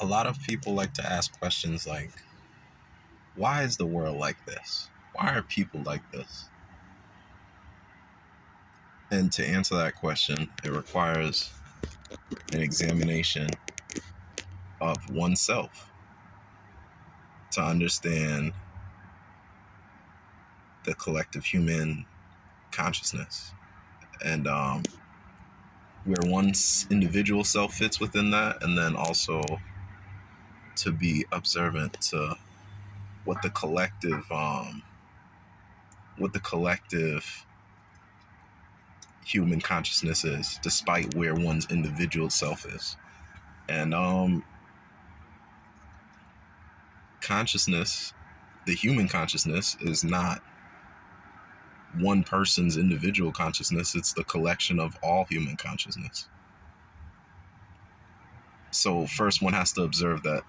A lot of people like to ask questions like, why is the world like this? Why are people like this? And to answer that question, it requires an examination of oneself to understand the collective human consciousness and where one's individual self fits within that, and then also to be observant to what the collective human consciousness is, despite where one's individual self is. And consciousness, the human consciousness, is not one person's individual consciousness. It's the collection of all human consciousness. So first one has to observe that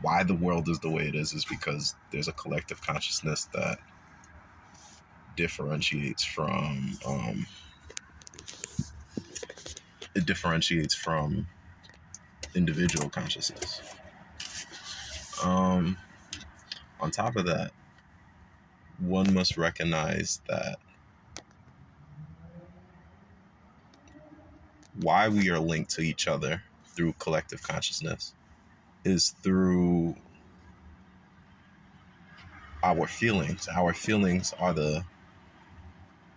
why the world is the way it is because there's a collective consciousness that differentiates from individual consciousness. On top of that, one must recognize that why we are linked to each other through collective consciousness is through our feelings. Our feelings are the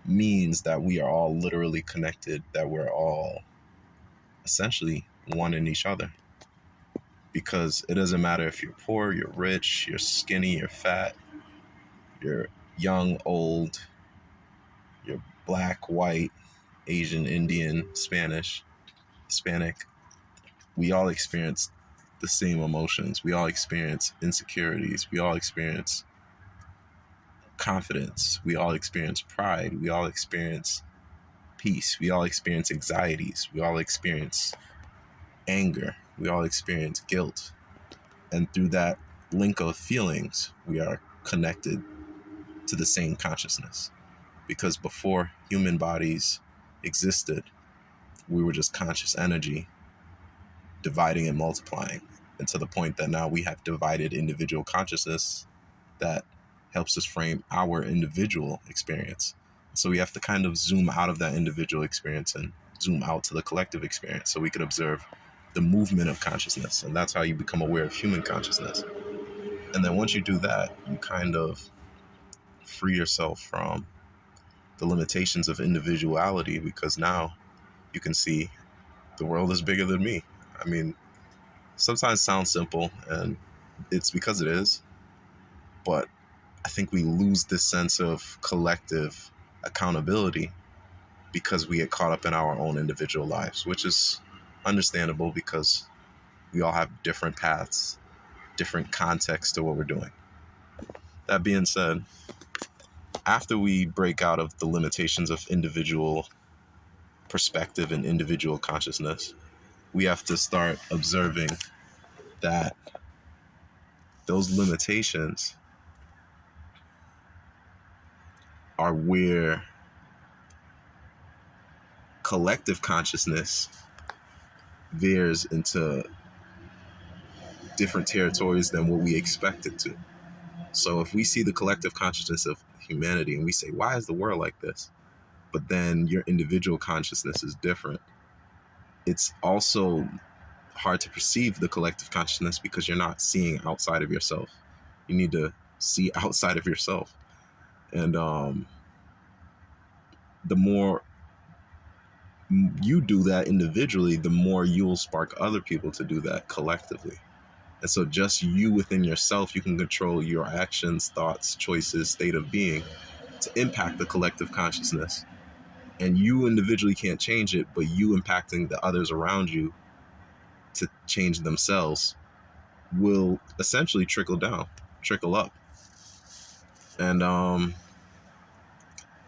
means that we are all literally connected, that we're all essentially one in each other. Because it doesn't matter if you're poor, you're rich, you're skinny, you're fat, you're young, old, you're black, white, Asian, Indian, Spanish, Hispanic. We all experience the same emotions. We all experience insecurities. We all experience confidence. We all experience pride. We all experience peace. We all experience anxieties. We all experience anger. We all experience guilt. And through that link of feelings, we are connected to the same consciousness. Because before human bodies existed, we were just conscious energy dividing and multiplying. And to the point that now we have divided individual consciousness that helps us frame our individual experience. So we have to kind of zoom out of that individual experience and zoom out to the collective experience so we could observe the movement of consciousness. And that's how you become aware of human consciousness. And then once you do that, you kind of free yourself from the limitations of individuality, because now you can see the world is bigger than me. I mean, sometimes it sounds simple, and it's because it is, but I think we lose this sense of collective accountability because we get caught up in our own individual lives, which is understandable because we all have different paths, different contexts to what we're doing. That being said, after we break out of the limitations of individual perspective and individual consciousness, we have to start observing that those limitations are where collective consciousness veers into different territories than what we expect it to. So if we see the collective consciousness of humanity and we say, why is the world like this? But then your individual consciousness is different. It's also hard to perceive the collective consciousness because you're not seeing outside of yourself. You need to see outside of yourself. And the more you do that individually, the more you'll spark other people to do that collectively. And so just you within yourself, you can control your actions, thoughts, choices, state of being to impact the collective consciousness. And you individually can't change it, but you impacting the others around you to change themselves will essentially trickle up. And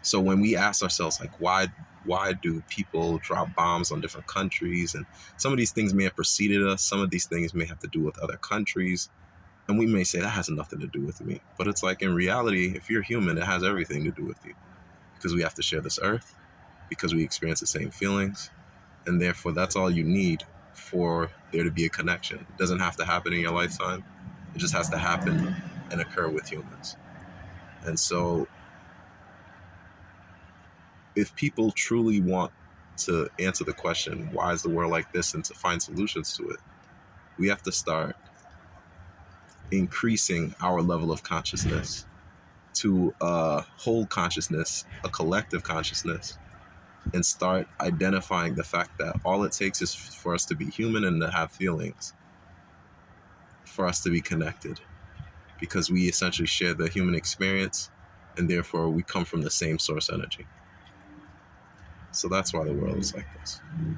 so when we ask ourselves, like, why do people drop bombs on different countries? And some of these things may have preceded us. Some of these things may have to do with other countries. And we may say that has nothing to do with me. But it's like, in reality, if you're human, it has everything to do with you. Because we have to share this earth, because we experience the same feelings. And therefore, that's all you need for there to be a connection. It doesn't have to happen in your lifetime. It just has to happen and occur with humans. And so if people truly want to answer the question, why is the world like this, and to find solutions to it, we have to start increasing our level of consciousness to a whole consciousness, a collective consciousness, and start identifying the fact that all it takes is for us to be human and to have feelings, for us to be connected, because we essentially share the human experience, and therefore we come from the same source energy. So that's why the world is like this.